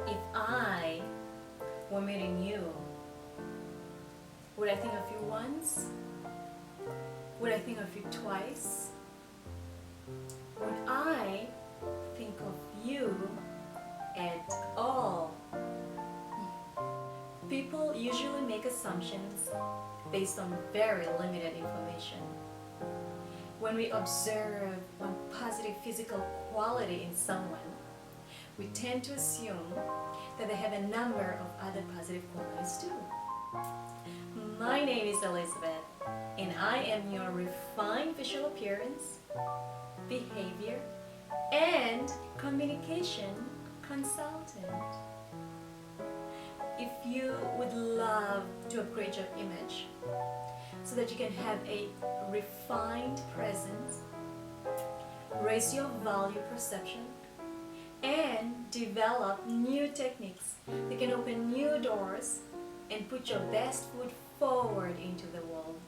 If I were meeting you, would I think of you once? Would I think of you twice? Would I think of you at all? People usually make assumptions based on very limited information. When we observe one positive physical quality in someone, we tend to assume that they have a number of other positive qualities too. My name is Elizabeth, and I am your refined visual appearance, behavior, and communication consultant. If you would love to upgrade your image so that you can have a refined presence, raise your value perception, and develop new techniques that can open new doors and put your best foot forward into the world,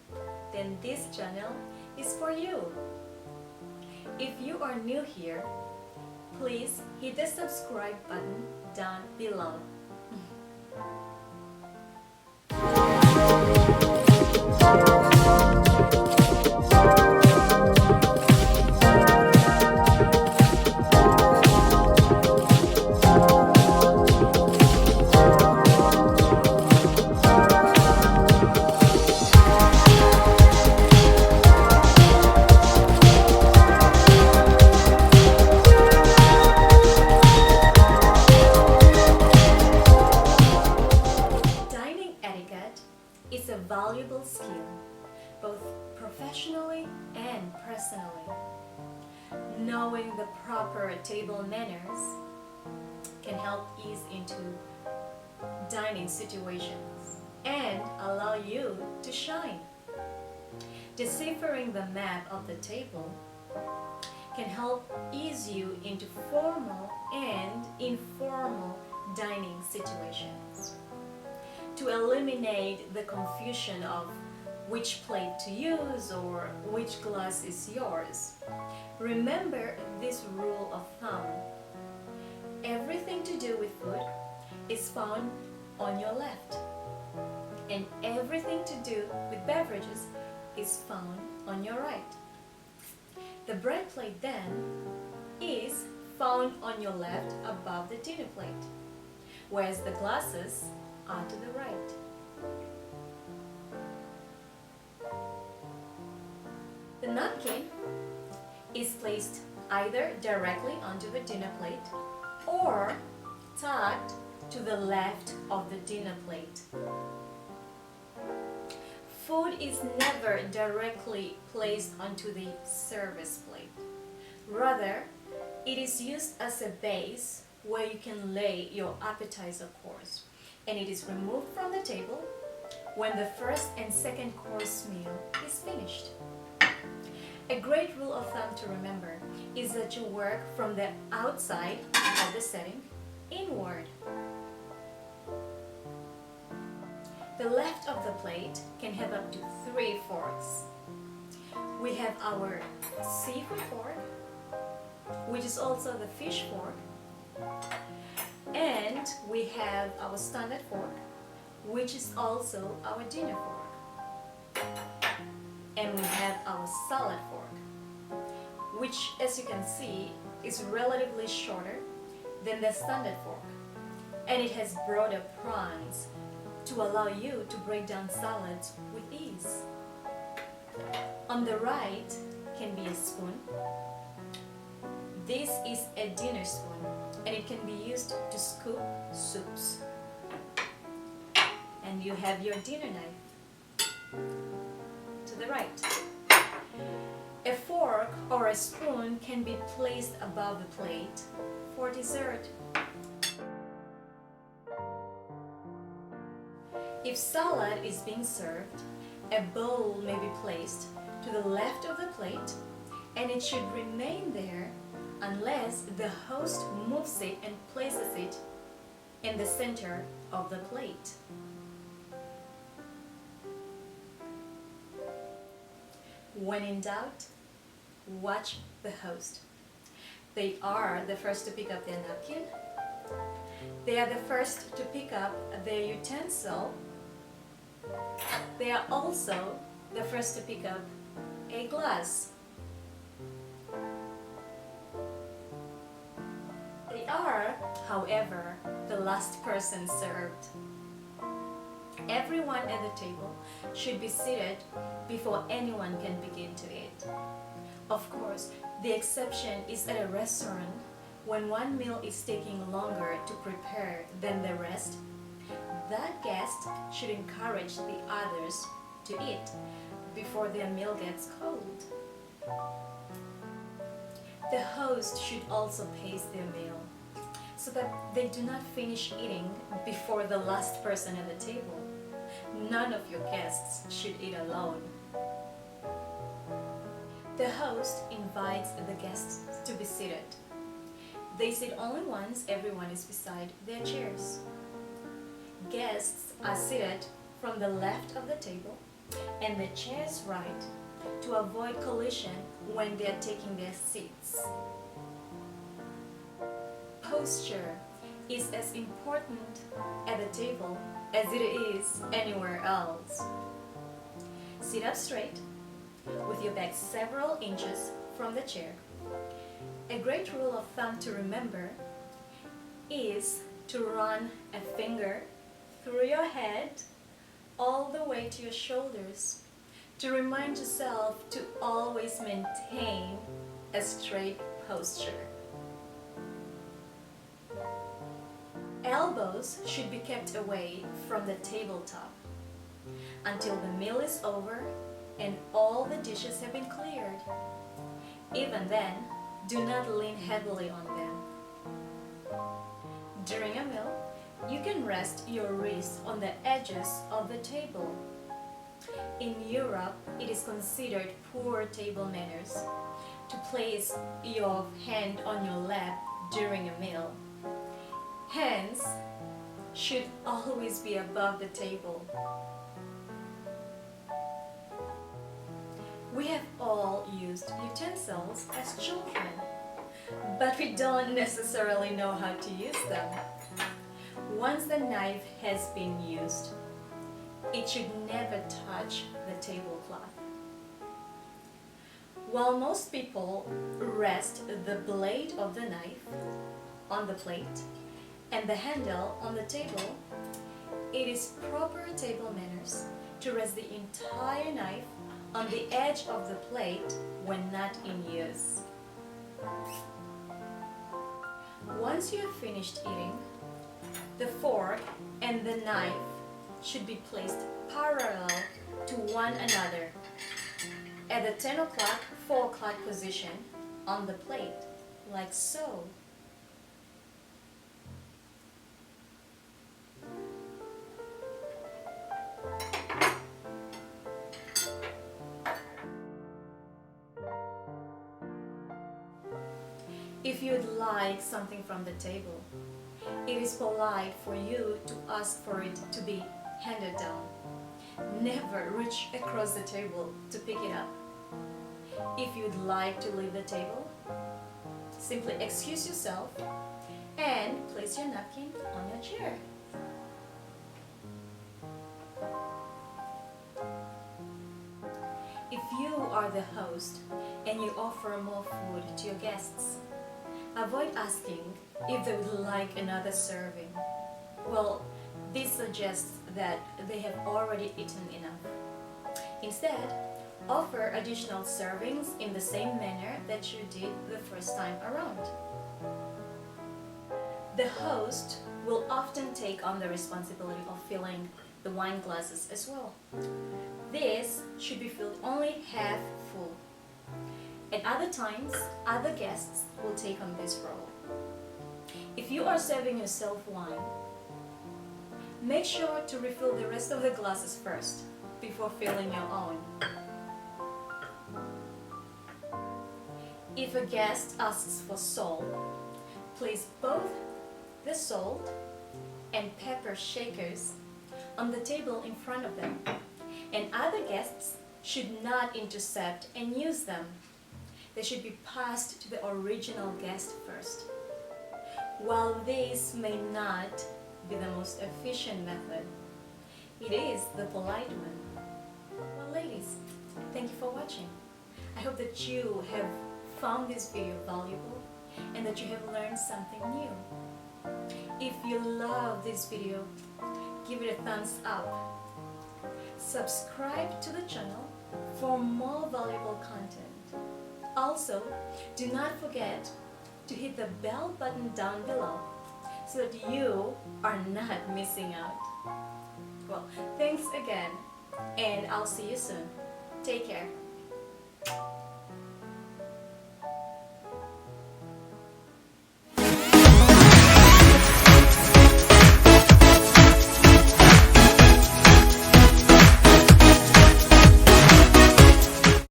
then this channel is for you. If you are new here, please hit the subscribe button down below. Is a valuable skill, both professionally and personally. Knowing the proper table manners can help ease into dining situations and allow you to shine. Deciphering the map of the table can help ease you into formal and informal dining situations. To eliminate the confusion of which plate to use or which glass is yours, remember this rule of thumb. Everything to do with food is found on your left, and everything to do with beverages is found on your right. The bread plate then is found on your left above the dinner plate, whereas the glasses are to the right. The napkin is placed either directly onto the dinner plate or tucked to the left of the dinner plate. Food is never directly placed onto the service plate. Rather, it is used as a base where you can lay your appetizer course, and it is removed from the table when the first and second course meal is finished. A great rule of thumb to remember is that you work from the outside of the setting inward. The left of the plate can have up to 3 forks. We have our seafood fork, which is also the fish fork, and we have our standard fork, which is also our dinner fork. And we have our salad fork, which, as you can see, is relatively shorter than the standard fork, and it has broader prongs to allow you to break down salads with ease. On the right can be a spoon. This is a dinner spoon, and it can be used to scoop soups. And you have your dinner knife to the right. A fork or a spoon can be placed above the plate for dessert. If salad is being served, a bowl may be placed to the left of the plate, and it should remain there unless the host moves it and places it in the center of the plate. When in doubt, watch the host. They are the first to pick up their napkin, They are the first to pick up their utensil. They are also the first to pick up a glass. They are, however, the last person served. Everyone at the table should be seated before anyone can begin to eat. Of course, the exception is at a restaurant when one meal is taking longer to prepare than the rest. That guest should encourage the others to eat before their meal gets cold. The host should also pace their meal so that they do not finish eating before the last person at the table. None of your guests should eat alone. The host invites the guests to be seated. They sit only once everyone is beside their chairs. Guests are seated from the left of the table and the chairs right to avoid collision when they are taking their seats. Posture is as important at the table as it is anywhere else. Sit up straight with your back several inches from the chair. A great rule of thumb to remember is to run a finger through your head all the way to your shoulders to remind yourself to always maintain a straight posture. Elbows should be kept away from the tabletop until the meal is over and all the dishes have been cleared. Even then, do not lean heavily on them. During a meal, you can rest your wrists on the edges of the table. In Europe, it is considered poor table manners to place your hand on your lap during a meal. Hands should always be above the table. We have all used utensils as children, but we don't necessarily know how to use them. Once the knife has been used, it should never touch the tablecloth. While most people rest the blade of the knife on the plate and the handle on the table, it is proper table manners to rest the entire knife on the edge of the plate when not in use. Once you have finished eating, the fork and the knife should be placed parallel to one another at the 10 o'clock, 4 o'clock position on the plate, like so. If you'd like something from the table, it is polite for you to ask for it to be handed down. Never reach across the table to pick it up. If you'd like to leave the table, simply excuse yourself and place your napkin on your chair. If you are the host and you offer more food to your guests, avoid asking if they would like another serving. Well, this suggests that they have already eaten enough. Instead, offer additional servings in the same manner that you did the first time around. The host will often take on the responsibility of filling the wine glasses as well. This should be filled only half full. At other times, other guests will take on this role. If you are serving yourself wine, make sure to refill the rest of the glasses first before filling your own. If a guest asks for salt, place both the salt and pepper shakers on the table in front of them, and other guests should not intercept and use them. They should be passed to the original guest first. While this may not be the most efficient method, it is the polite one. Well, ladies, thank you for watching. I hope that you have found this video valuable and that you have learned something new. If you love this video, give it a thumbs up. Subscribe to the channel for more valuable content. Also, do not forget to hit the bell button down below so that you are not missing out. Well, thanks again, and I'll see you soon. Take care.